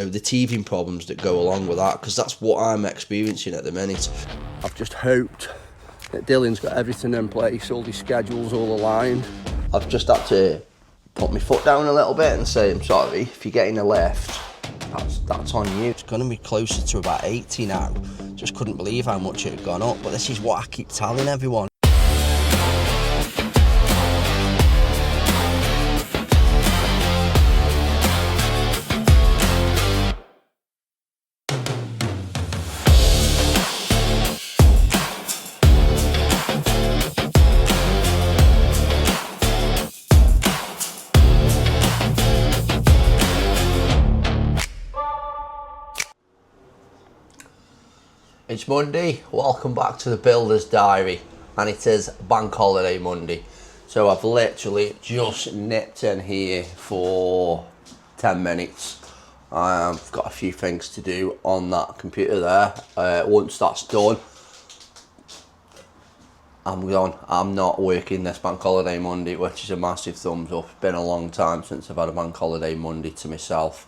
The teething problems that go along with that, because that's what I'm experiencing at the minute. I've just hoped that Dylan's got everything in place, all his schedules all aligned. I've just had to put my foot down a little bit and say, I'm sorry, if you're getting a lift, that's on you. It's going to be closer to about 80 now. Just couldn't believe how much it had gone up, but this is what I keep telling everyone. It's Monday, welcome back to the Builder's Diary, and it is Bank Holiday Monday. So I've literally just nipped in here for 10 minutes. I've got a few things to do on that computer there. Once that's done, I'm gone. I'm not working this Bank Holiday Monday, which is a massive thumbs up. It's been a long time since I've had a Bank Holiday Monday to myself.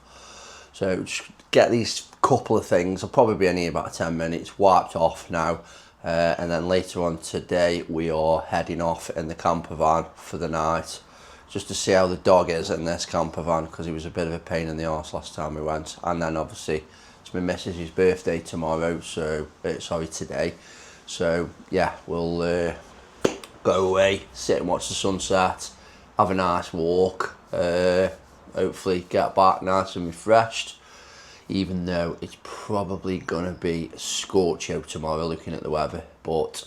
So just get these couple of things, I'll probably be in here about 10 minutes, wiped off now, and then later on today we are heading off in the camper van for the night, just to see how the dog is in this camper van, because he was a bit of a pain in the arse last time we went. And then obviously it's my missus's birthday tomorrow, so today, so yeah, we'll go away, sit and watch the sunset, have a nice walk, hopefully get back nice and refreshed, even though it's probably going to be scorcho tomorrow looking at the weather, but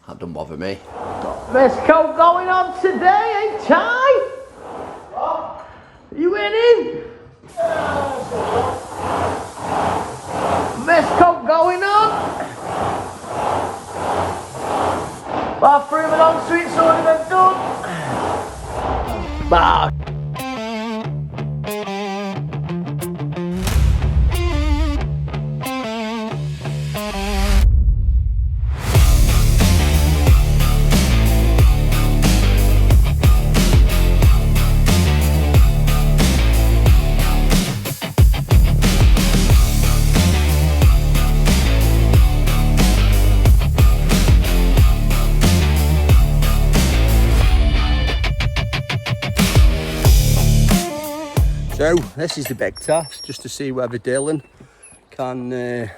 that doesn't bother me. Best coat going on today, ain't Ty? What? You winning? Best coat going on? Bathroom and ensuite's already been done. Bah. So this is the big task, just to see whether Dylan can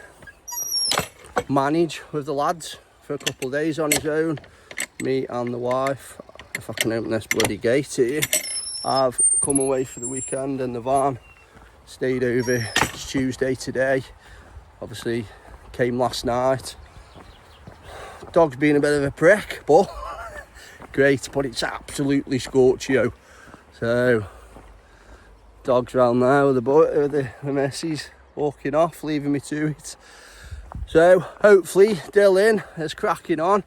manage with the lads for a couple of days on his own. Me and the wife, if I can open this bloody gate here, I've come away for the weekend in the van, stayed over. It's Tuesday today, obviously came last night. Dog's been a bit of a prick, but great, but it's absolutely scorchio. So dog's round there with the missus walking off, leaving me to it. So hopefully Dylan is cracking on.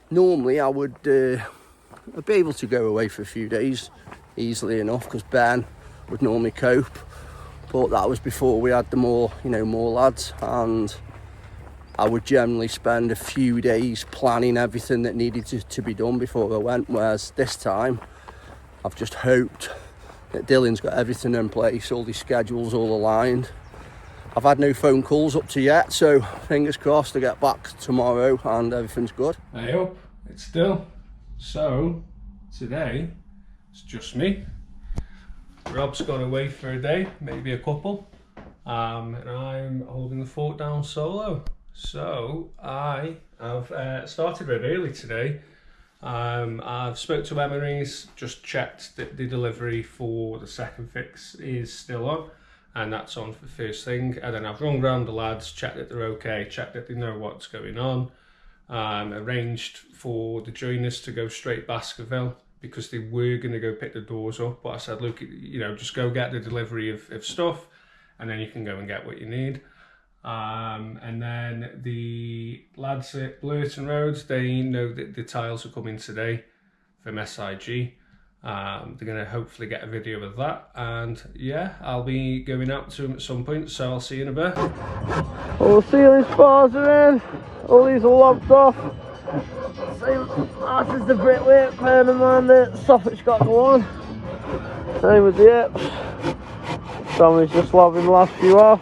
Normally I would I'd be able to go away for a few days easily enough, because Ben would normally cope, but that was before we had the more lads, and I would generally spend a few days planning everything that needed to be done before I went, whereas this time I've just hoped that Dylan's got everything in place, all his schedules all aligned. I've had no phone calls up to yet, so fingers crossed I get back tomorrow and everything's good. I hope it's still. So today it's just me. Rob's gone away for a day, maybe a couple, and I'm holding the fort down solo. So I have started very early today. I've spoke to Emery's, just checked that the delivery for the second fix is still on, and that's on for first thing. And then I've rung round the lads, checked that they're okay, checked that they know what's going on, arranged for the joiners to go straight Baskerville, because they were going to go pick the doors up, but I said, look, just go get the delivery of stuff, and then you can go and get what you need. And then the lads at Blurton Road, they know that the tiles are coming today from SIG. They're going to hopefully get a video of that, and yeah, I'll be going out to them at some point, so I'll see you in a bit. All the ceiling spars are in, all these are locked off. Same as the brickwork, bearing in mind the soffit's got to go on. Same with the hips. Tommy's just lobbing the last few off.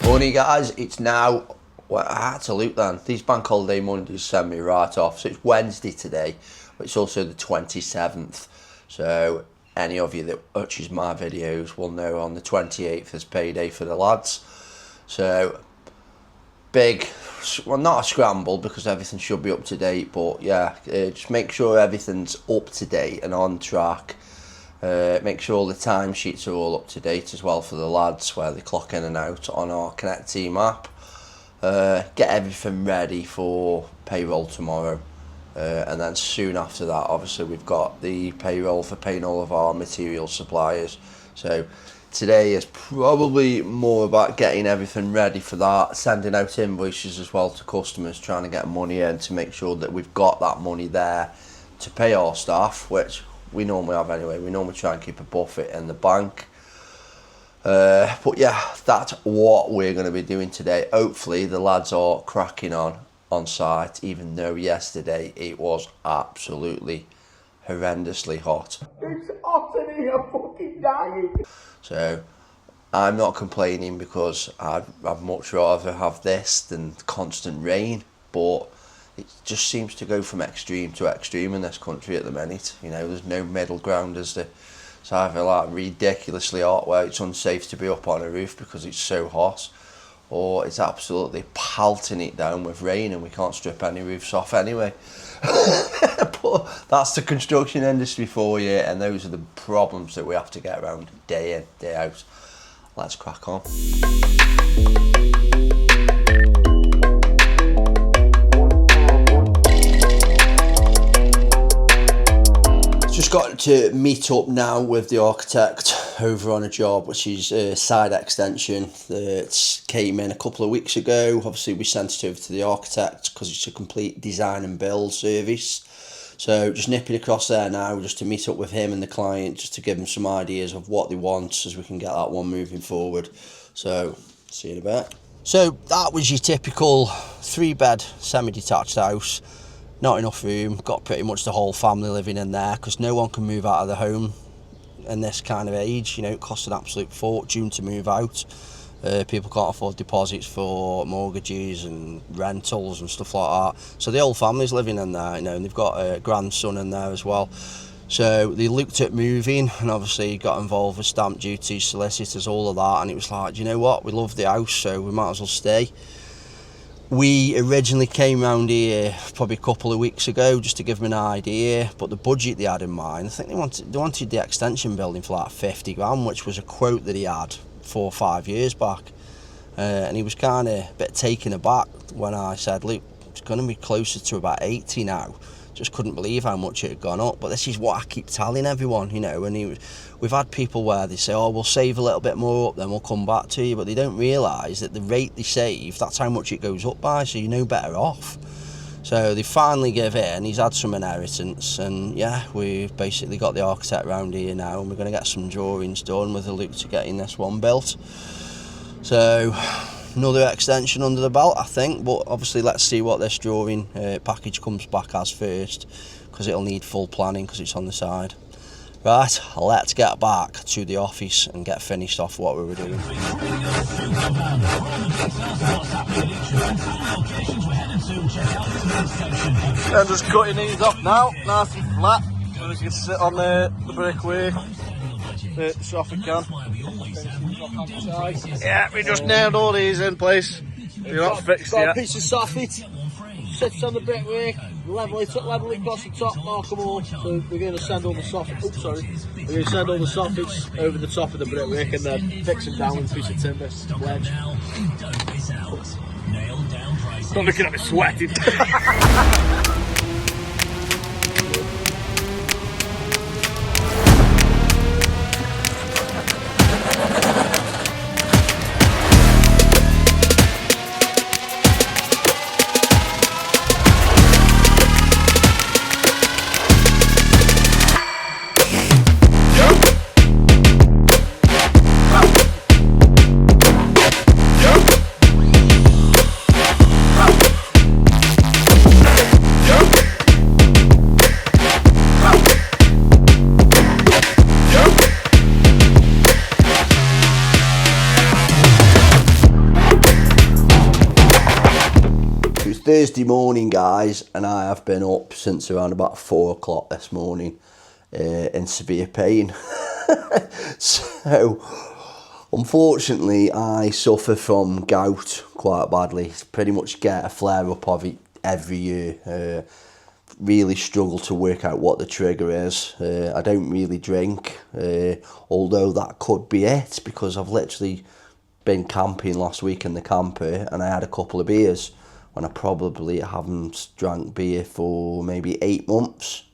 Morning guys, it's now, well, I had to look then, these bank holiday Mondays send me right off, so it's Wednesday today, but it's also the 27th, so any of you that watches my videos will know on the 28th is payday for the lads, so big, well not a scramble because everything should be up to date, but yeah, just make sure everything's up to date and on track. Make sure all the timesheets are all up to date as well for the lads where they clock in and out on our Connect Team app. Get everything ready for payroll tomorrow, and then soon after that obviously we've got the payroll for paying all of our material suppliers. So today is probably more about getting everything ready for that, sending out invoices as well to customers, trying to get money in to make sure that we've got that money there to pay our staff, which we normally have anyway. We normally try and keep a buffer in the bank. But yeah, that's what we're going to be doing today. Hopefully the lads are cracking on site, even though yesterday it was absolutely horrendously hot. It's hot in here, fucking dying. So I'm not complaining because I'd much rather have this than constant rain, but it just seems to go from extreme to extreme in this country at the minute. You know, there's no middle ground, is there? It's either like ridiculously hot where it's unsafe to be up on a roof because it's so hot, or it's absolutely pelting it down with rain and we can't strip any roofs off anyway. But that's the construction industry for you, and those are the problems that we have to get around day in, day out. Let's crack on. Just got to meet up now with the architect over on a job which is a side extension that came in a couple of weeks ago. Obviously we sent it over to the architect because it's a complete design and build service. So just nipping across there now just to meet up with him and the client, just to give them some ideas of what they want so we can get that one moving forward. So see you in a bit. So that was your typical 3-bed semi-detached house. Not enough room, got pretty much the whole family living in there because no one can move out of the home in this kind of age. You know, it costs an absolute fortune to move out. People can't afford deposits for mortgages and rentals and stuff like that. So the whole family's living in there, you know, and they've got a grandson in there as well. So they looked at moving and obviously got involved with stamp duties, solicitors, all of that. And it was like, do you know what? We love the house, so we might as well stay. We originally came round here probably a couple of weeks ago just to give them an idea, but the budget they had in mind, I think they wanted the extension building for like 50 grand, which was a quote that he had 4 or 5 years back. And he was kind of a bit taken aback when I said, look, it's going to be closer to about 80 now. Just couldn't believe how much it had gone up. But this is what I keep telling everyone, you know, and we've had people where they say, oh, we'll save a little bit more up, then we'll come back to you, but they don't realise that the rate they save, that's how much it goes up by, so you're no better off. So they finally give in, he's had some inheritance, and yeah, we've basically got the architect round here now, and we're going to get some drawings done with a look to getting this one built. So another extension under the belt, I think, but obviously let's see what this drawing package comes back as first, because it'll need full planning because it's on the side. Right, let's get back to the office and get finished off what we were doing. I'm just cutting these up now, nice and flat. So we can sit on the brickwork. So if we can. Yeah, we just nailed all these in place. You're not fixed yet. Got a piece of soffit, sits on the brickwork, level it across the top, mark them all. So we're going to send all the soffits. Oops, sorry. We're going to send all the soffits over the top of the brickwork and then fix them down with a piece of timber wedge. Stop looking at me sweating. Thursday morning, guys, and I have been up since around about 4 o'clock this morning in severe pain. So, unfortunately, I suffer from gout quite badly. Pretty much get a flare-up of it every year. Really struggle to work out what the trigger is. I don't really drink, although that could be it, because I've literally been camping last week in the camper and I had a couple of beers, and I probably haven't drank beer for maybe 8 months.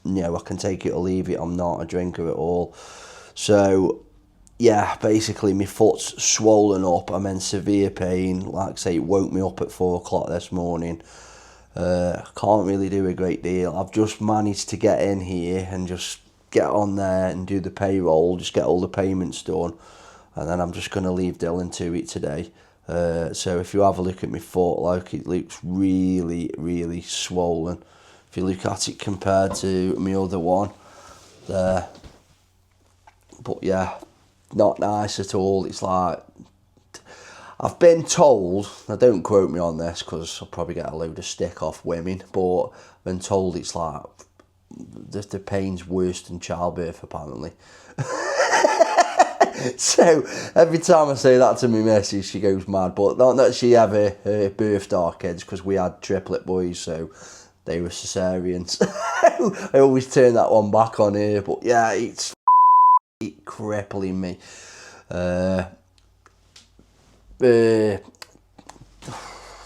You know, I can take it or leave it, I'm not a drinker at all. So yeah, basically my foot's swollen up, I'm in severe pain. Like I say, it woke me up at 4 o'clock this morning. Can't really do a great deal. I've just managed to get in here and just get on there and do the payroll, just get all the payments done, and then I'm just going to leave Dylan to it today. So if you have a look at my foot, like, it looks really, really swollen. If you look at it compared to my other one there, but yeah, not nice at all. It's like, I've been told, now don't quote me on this because I'll probably get a load of stick off women, but I've been told it's like, the pain's worse than childbirth apparently. So every time I say that to my missus, she goes mad. But not that she ever birthed our kids, because we had triplet boys, so they were cesareans. I always turn that one back on her, but yeah, it's crippling me. Forgot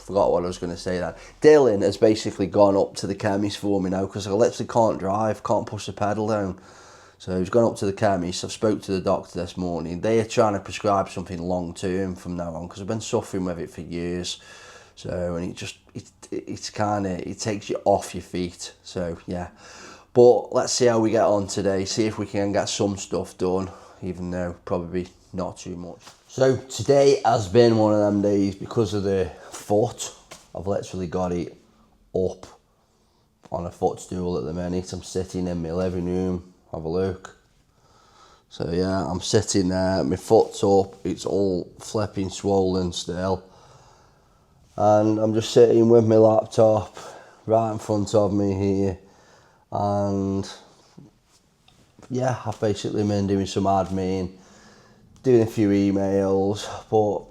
what I was going to say then. Dylan has basically gone up to the chemist for me now, because I literally can't drive, can't push the pedal down. So he's gone up to the chemist. I've spoke to the doctor this morning. They are trying to prescribe something long term from now on, because I've been suffering with it for years. So, and it's kind of, it takes you off your feet. So yeah, but let's see how we get on today. See if we can get some stuff done, even though probably not too much. So today has been one of them days because of the foot. I've literally got it up on a footstool at the minute. I'm sitting in my living room. Have a look. So yeah, I'm sitting there, my foot's up, it's all flipping swollen still. And I'm just sitting with my laptop right in front of me here. And yeah, I've basically been doing some admin, doing a few emails, but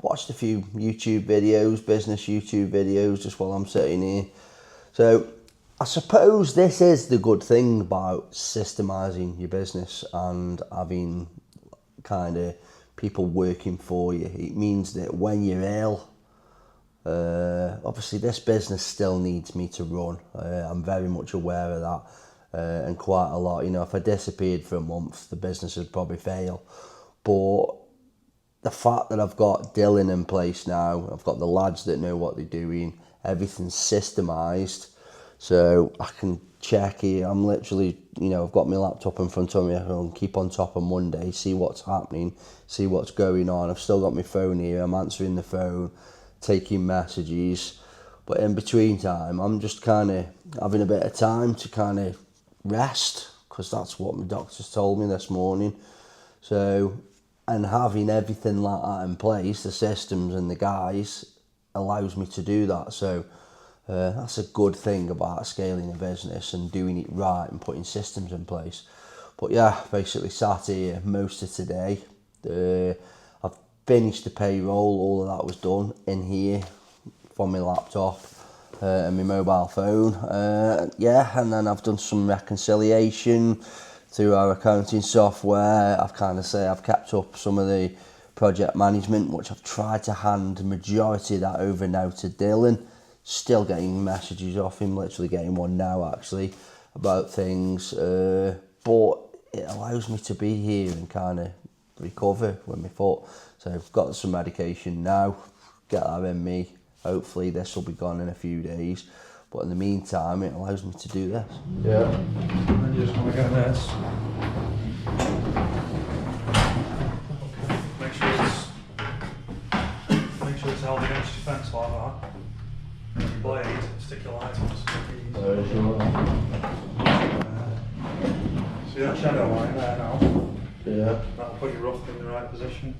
watched a few YouTube videos, business YouTube videos, just while I'm sitting here. So I suppose this is the good thing about systemising your business and having kind of people working for you. It means that when you're ill, obviously this business still needs me to run. I'm very much aware of that, and quite a lot. You know, if I disappeared for a month, the business would probably fail. But the fact that I've got Dylan in place now, I've got the lads that know what they're doing, everything's systemised. So I can check here. I'm literally, you know, I've got my laptop in front of me. I can keep on top of Monday, see what's happening, see what's going on. I've still got my phone here. I'm answering the phone, taking messages. But in between time, I'm just kind of having a bit of time to kind of rest, because that's what my doctors told me this morning. So, and having everything like that in place, the systems and the guys, allows me to do that. So that's a good thing about scaling a business and doing it right and putting systems in place. But yeah, basically sat here most of today. I've finished the payroll, all of that was done in here from my laptop and my mobile phone. Yeah, and then I've done some reconciliation through our accounting software. I've kept up some of the project management, which I've tried to hand the majority of that over now to Dylan. Still getting messages off him, literally getting one now actually, about things, but it allows me to be here and kind of recover with my foot. So I've got some medication now, get that in me. Hopefully this will be gone in a few days, but in the meantime it allows me to do this. Yeah, and you just want to get this. Make sure it's held against your fence like that. Blade, stick your lights on. See that shadow line there now? Yeah. That'll put your rough in the right position.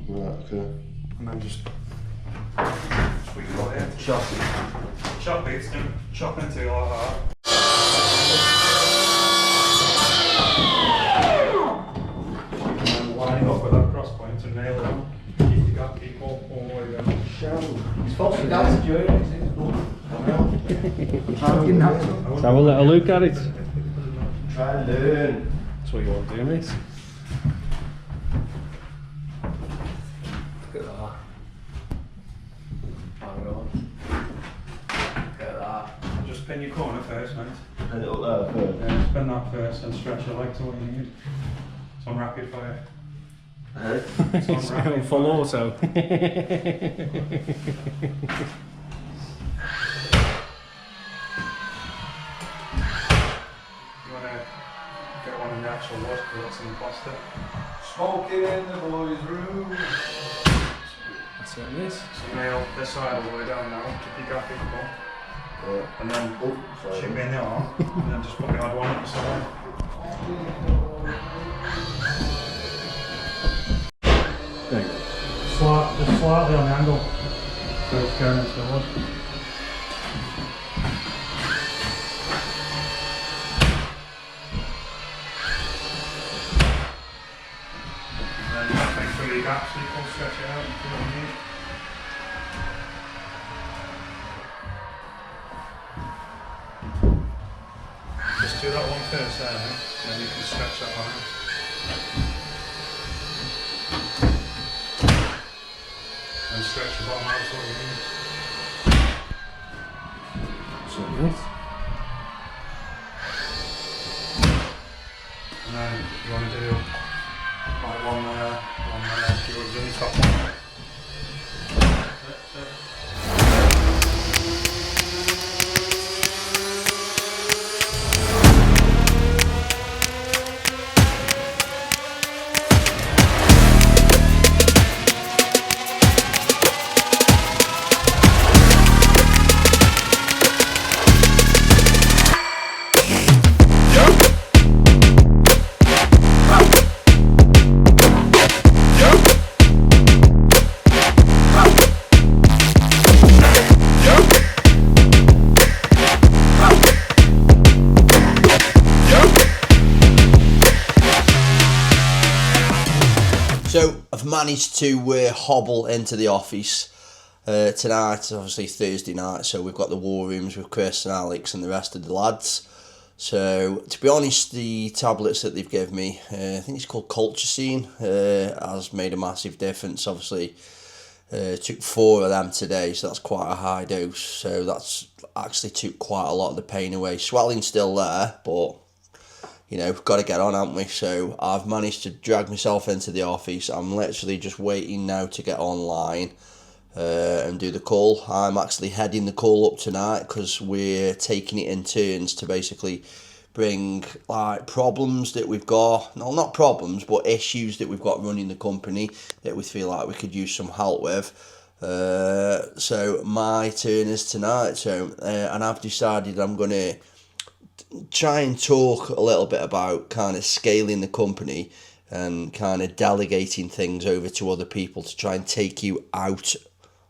Right, okay. And then just squeeze it in. Chop it, don't chop into it like that. And then line it up with that cross point and nail it on. Keep the gap, keep all the way down. It's false for that's a journey. Let's have a little look at it. Try and learn. That's what you want to do, mate. Look at that. Hang on. Look at that. Just pin your corner first, mate. And it'll first. Yeah, spin that first and stretch your leg to what you need. It's on rapid fire. It's on rapid Full fire. auto. You want to get one in the actual wood because that's in the plastic. Smoking in the boys' room. That's it, mate. So nail this side all the way down now, keep your gap equal. And then shoot me in the arm, and then just put the other one at the side. Just slightly on the angle, so it's going into the wood. And then make sure your gaps equal, stretch it out and do what you need. Just do that one first there, and then you can stretch that one out. And stretch the bottom out to what you need. So nice. And then you want to do like one there, if you want to do the top one. So I've managed to hobble into the office tonight. Obviously Thursday night, so we've got the war rooms with Chris and Alex and the rest of the lads. So to be honest, the tablets that they've given me, I think it's called Culture Scene, has made a massive difference. Obviously took 4 of them today, so that's quite a high dose. So that's actually took quite a lot of the pain away. Swelling's still there, but you know, we've got to get on, haven't we? So I've managed to drag myself into the office. I'm literally just waiting now to get online and do the call. I'm actually heading the call up tonight because we're taking it in turns to basically bring like problems that we've got, no, not problems, but issues that we've got running the company that we feel like we could use some help with. So my turn is tonight. So and I've decided I'm going to try and talk a little bit about kind of scaling the company and kind of delegating things over to other people to try and take you out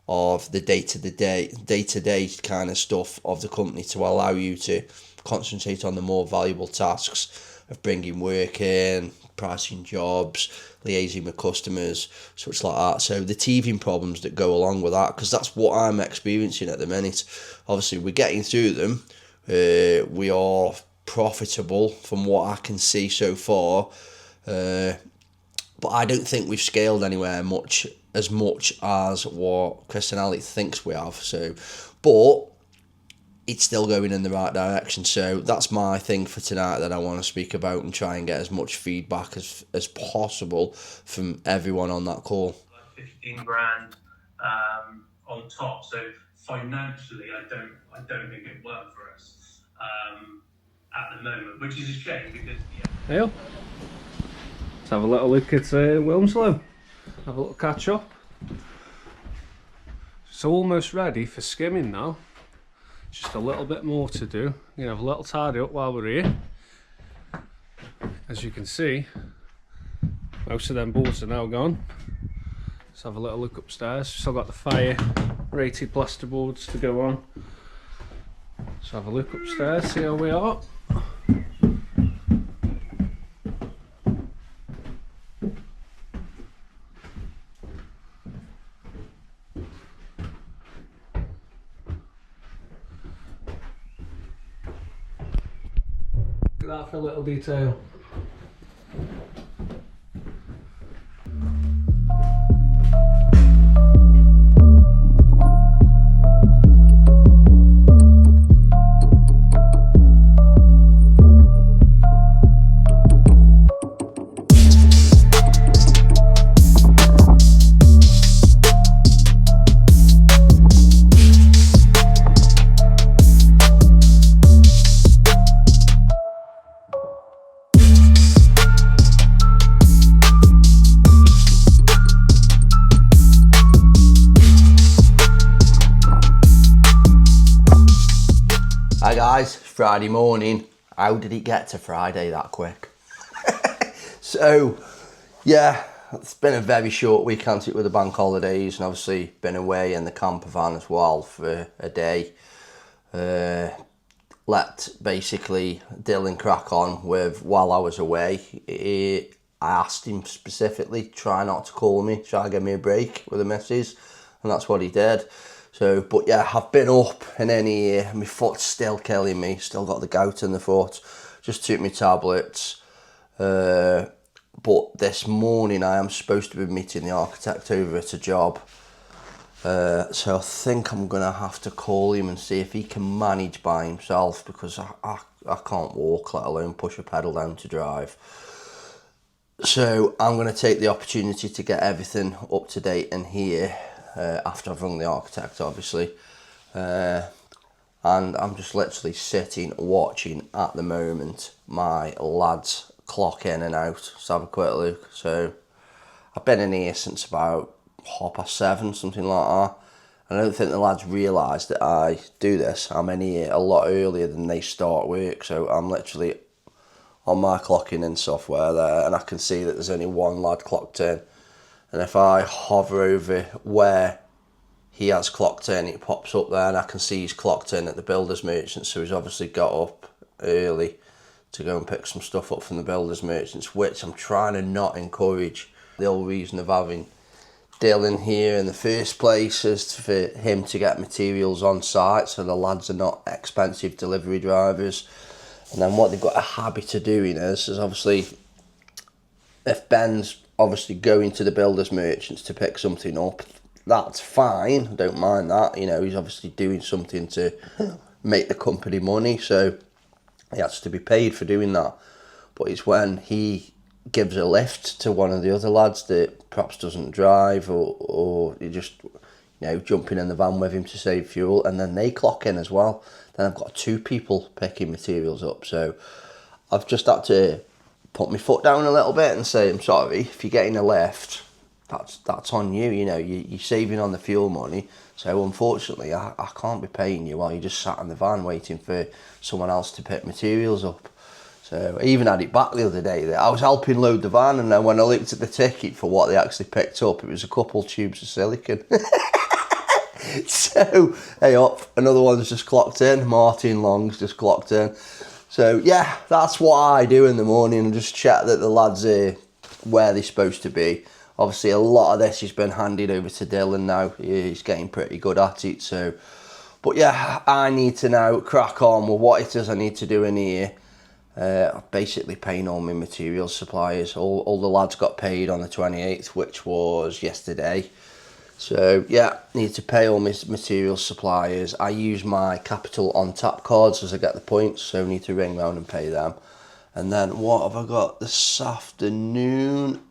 of the day-to-day kind of stuff of the company to allow you to concentrate on the more valuable tasks of bringing work in, pricing jobs, liaising with customers, such like that. So the teething problems that go along with that, because that's what I'm experiencing at the minute. Obviously we're getting through them. We are profitable from what I can see so far, but I don't think we've scaled anywhere as much as what Chris and Alex thinks we have. So, but it's still going in the right direction. So that's my thing for tonight that I want to speak about and try and get as much feedback as possible from everyone on that call. 15 grand on top. So financially, I don't think it worked for us at the moment, which is a shame because Hey, let's have a little look at Wilmslow. Have a little catch up. It's almost ready for skimming now. Just a little bit more to do. You know, have a little tidy up while we're here. As you can see, most of them boards are now gone. Let's have a little look upstairs. Still got the fire rated plasterboards to go on. Let's have a look upstairs, see how we are. Look at that for a little detail. Hi guys, Friday morning. How did it get to Friday that quick? So, yeah, it's been a very short week, hasn't it, with the bank holidays, and obviously been away in the camper van as well for a day. Let basically Dylan crack on with while I was away. I asked him specifically, try not to call me, try to give me a break with the missus, and that's what he did. So, but yeah, I've been up and in here, my foot's still killing me, still got the gout in the foot, just took my tablets. But this morning I am supposed to be meeting the architect over at a job. So I think I'm going to have to call him and see if he can manage by himself, because I can't walk, let alone push a pedal down to drive. So I'm going to take the opportunity to get everything up to date in here. After I've rung the architect, obviously, and I'm just literally sitting watching at the moment my lads clock in and out. Let's have a quick look. So I've been in here since about 7:30, something like that. And I don't think the lads realise that I do this. I'm in here a lot earlier than they start work, so I'm literally on my clocking in software there, and I can see that there's only one lad clocked in. And if I hover over where he has clocked in, it pops up there, and I can see he's clocked in at the builder's merchant. So he's obviously got up early to go and pick some stuff up from the builder's merchants, which I'm trying to not encourage. The whole reason of having Dylan here in the first place is for him to get materials on site, so the lads are not expensive delivery drivers. And then what they've got a habit of doing is obviously, if Ben's obviously going to the builder's merchants to pick something up, that's fine, I don't mind that, you know, he's obviously doing something to make the company money, so he has to be paid for doing that. But it's when he gives a lift to one of the other lads that perhaps doesn't drive, or you just, you know, jumping in the van with him to save fuel, and then they clock in as well, then I've got two people picking materials up. So I've just had to put my foot down a little bit and say, I'm sorry, if you're getting a lift, that's on you, you know, you're saving on the fuel money. So unfortunately, I can't be paying you while you just sat in the van waiting for someone else to pick materials up. So I even had it back the other day that I was helping load the van, and then when I looked at the ticket for what they actually picked up, it was a couple tubes of silicone. So, hey up, another one's just clocked in, Martin Long's just clocked in. So yeah, that's what I do in the morning, and just check that the lads are where they're supposed to be. Obviously a lot of this has been handed over to Dylan now, he's getting pretty good at it. So, but yeah, I need to now crack on with what it is I need to do in here. Basically paying all my materials suppliers. All the lads got paid on the 28th, which was yesterday. So yeah, need to pay all my materials suppliers. I use my Capital on tap cards as I get the points, so need to ring round and pay them. And then what have I got this afternoon?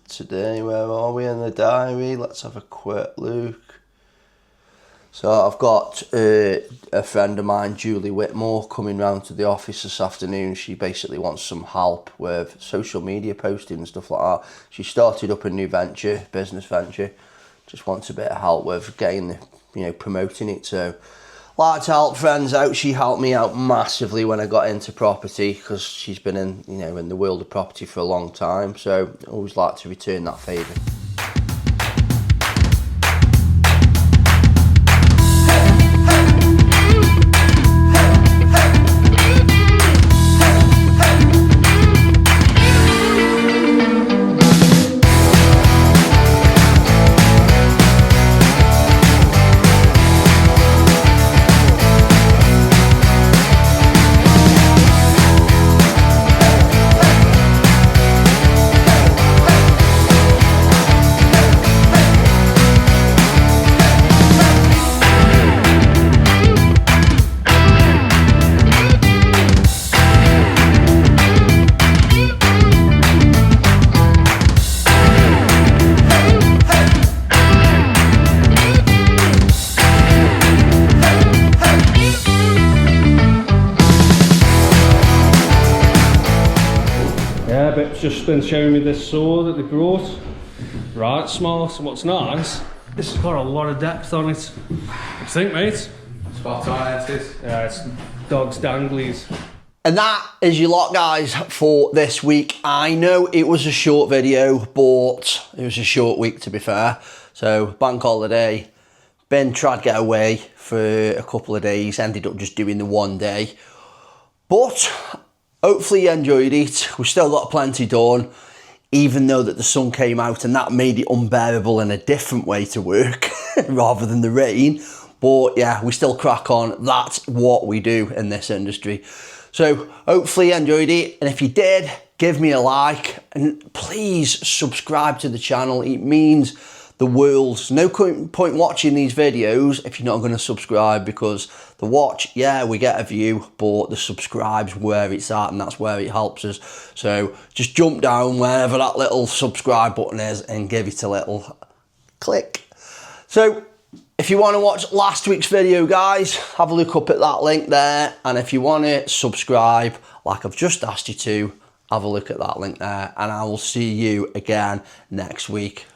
Today, where are we in the diary? Let's have a quick look. So I've got a friend of mine, Julie Whitmore, coming round to the office this afternoon. She basically wants some help with social media posting and stuff like that. She started up a new venture, business venture. Just wants a bit of help with getting the, you know, promoting it. So like to help friends out. She helped me out massively when I got into property, because she's been in, you know, in the world of property for a long time. So I always like to return that favour. They've just been showing me this saw that they brought. Right, smart. And what's nice, this has got a lot of depth on it. What do you think, mate? Spot on, it is. Yeah, it's dog's danglies. And that is your lot, guys, for this week. I know it was a short video, but it was a short week, to be fair. So, bank holiday, tried to get away for a couple of days, ended up just doing the one day. But hopefully you enjoyed it. We've still got plenty done, even though that the sun came out and that made it unbearable in a different way to work rather than the rain. But yeah, we still crack on. That's what we do in this industry. So hopefully you enjoyed it. And if you did, give me a like and please subscribe to the channel. It means the world. There's no point watching these videos if you're not going to subscribe, because the watch, yeah, we get a view, but the subscribe's where it's at, and that's where it helps us. So just jump down wherever that little subscribe button is and give it a little click. So if you want to watch last week's video, guys, have a look up at that link there. And if you want to subscribe, like I've just asked you to, have a look at that link there. And I will see you again next week.